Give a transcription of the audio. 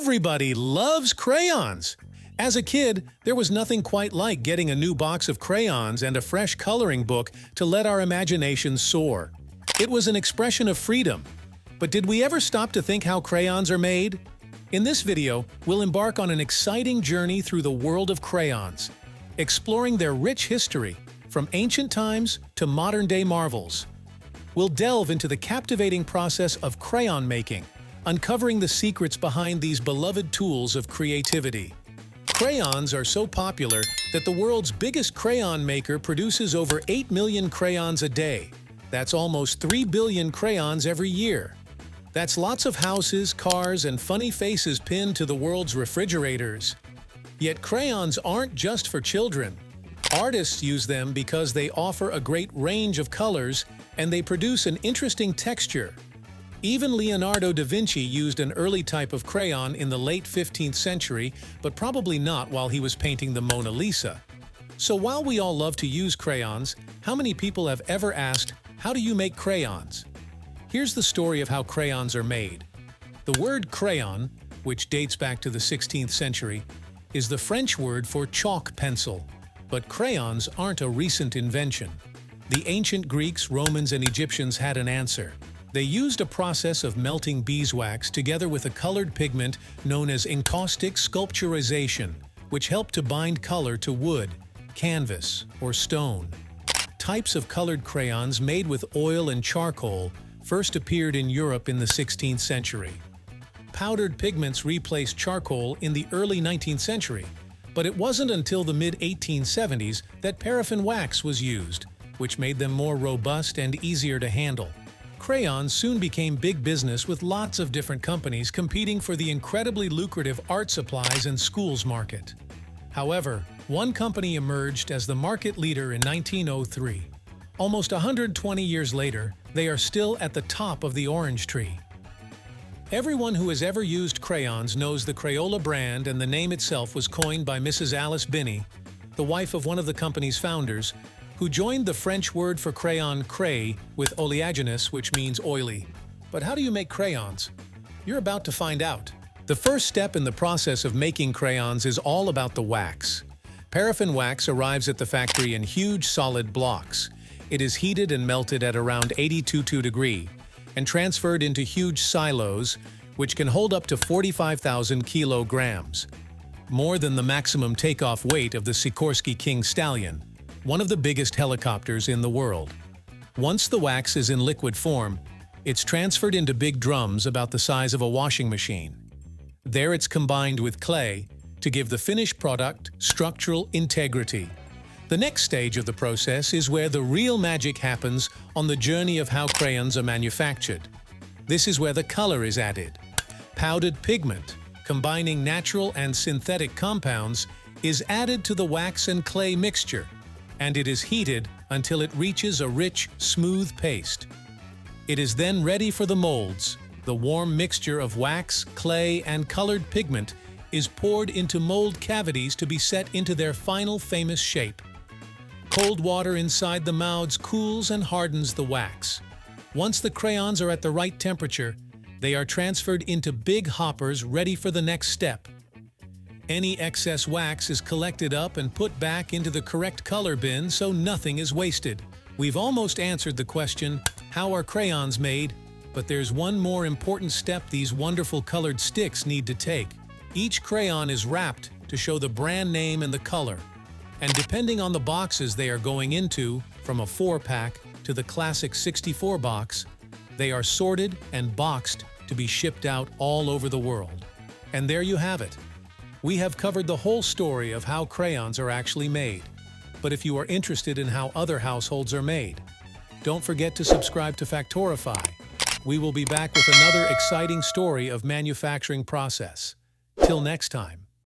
Everybody loves crayons. As a kid, there was nothing quite like getting a new box of crayons and a fresh coloring book to let our imaginations soar. It was an expression of freedom. But did we ever stop to think how crayons are made? In this video, we'll embark on an exciting journey through the world of crayons, exploring their rich history, from ancient times to modern-day marvels. We'll delve into the captivating process of crayon making, uncovering the secrets behind these beloved tools of creativity. Crayons are so popular that the world's biggest crayon maker produces over 8 million crayons a day. That's almost 3 billion crayons every year. That's lots of houses, cars, and funny faces pinned to the world's refrigerators. Yet crayons aren't just for children. Artists use them because they offer a great range of colors and they produce an interesting texture. Even Leonardo da Vinci used an early type of crayon in the late 15th century, but probably not while he was painting the Mona Lisa. So while we all love to use crayons, how many people have ever asked, "How do you make crayons?" Here's the story of how crayons are made. The word crayon, which dates back to the 16th century, is the French word for chalk pencil. But crayons aren't a recent invention. The ancient Greeks, Romans, and Egyptians had an answer. They used a process of melting beeswax together with a colored pigment known as encaustic sculpturization, which helped to bind color to wood, canvas, or stone. Types of colored crayons made with oil and charcoal first appeared in Europe in the 16th century. Powdered pigments replaced charcoal in the early 19th century, but it wasn't until the mid-1870s that paraffin wax was used, which made them more robust and easier to handle. Crayons soon became big business with lots of different companies competing for the incredibly lucrative art supplies and schools market. However, one company emerged as the market leader in 1903. Almost 120 years later, they are still at the top of the orange tree. Everyone who has ever used crayons knows the Crayola brand, and the name itself was coined by Mrs. Alice Binney, the wife of one of the company's founders, who joined the French word for crayon cray with oleaginous, which means oily. But how do you make crayons? You're about to find out. The first step in the process of making crayons is all about the wax. Paraffin wax arrives at the factory in huge solid blocks. It is heated and melted at around 82 degrees and transferred into huge silos, which can hold up to 45,000 kilograms, more than the maximum takeoff weight of the Sikorsky King Stallion, one of the biggest helicopters in the world. Once the wax is in liquid form, it's transferred into big drums about the size of a washing machine. There it's combined with clay to give the finished product structural integrity. The next stage of the process is where the real magic happens on the journey of how crayons are manufactured. This is where the color is added. Powdered pigment, combining natural and synthetic compounds, is added to the wax and clay mixture, and it is heated until it reaches a rich, smooth paste. It is then ready for the molds. The warm mixture of wax, clay, and colored pigment is poured into mold cavities to be set into their final famous shape. Cold water inside the molds cools and hardens the wax. Once the crayons are at the right temperature, they are transferred into big hoppers ready for the next step. Any excess wax is collected up and put back into the correct color bin so nothing is wasted. We've almost answered the question, how are crayons made? But there's one more important step these wonderful colored sticks need to take. Each crayon is wrapped to show the brand name and the color. And depending on the boxes they are going into, from a 4-pack to the classic 64 box, they are sorted and boxed to be shipped out all over the world. And there you have it. We have covered the whole story of how crayons are actually made. But if you are interested in how other households are made, don't forget to subscribe to Factorify. We will be back with another exciting story of manufacturing process. Till next time.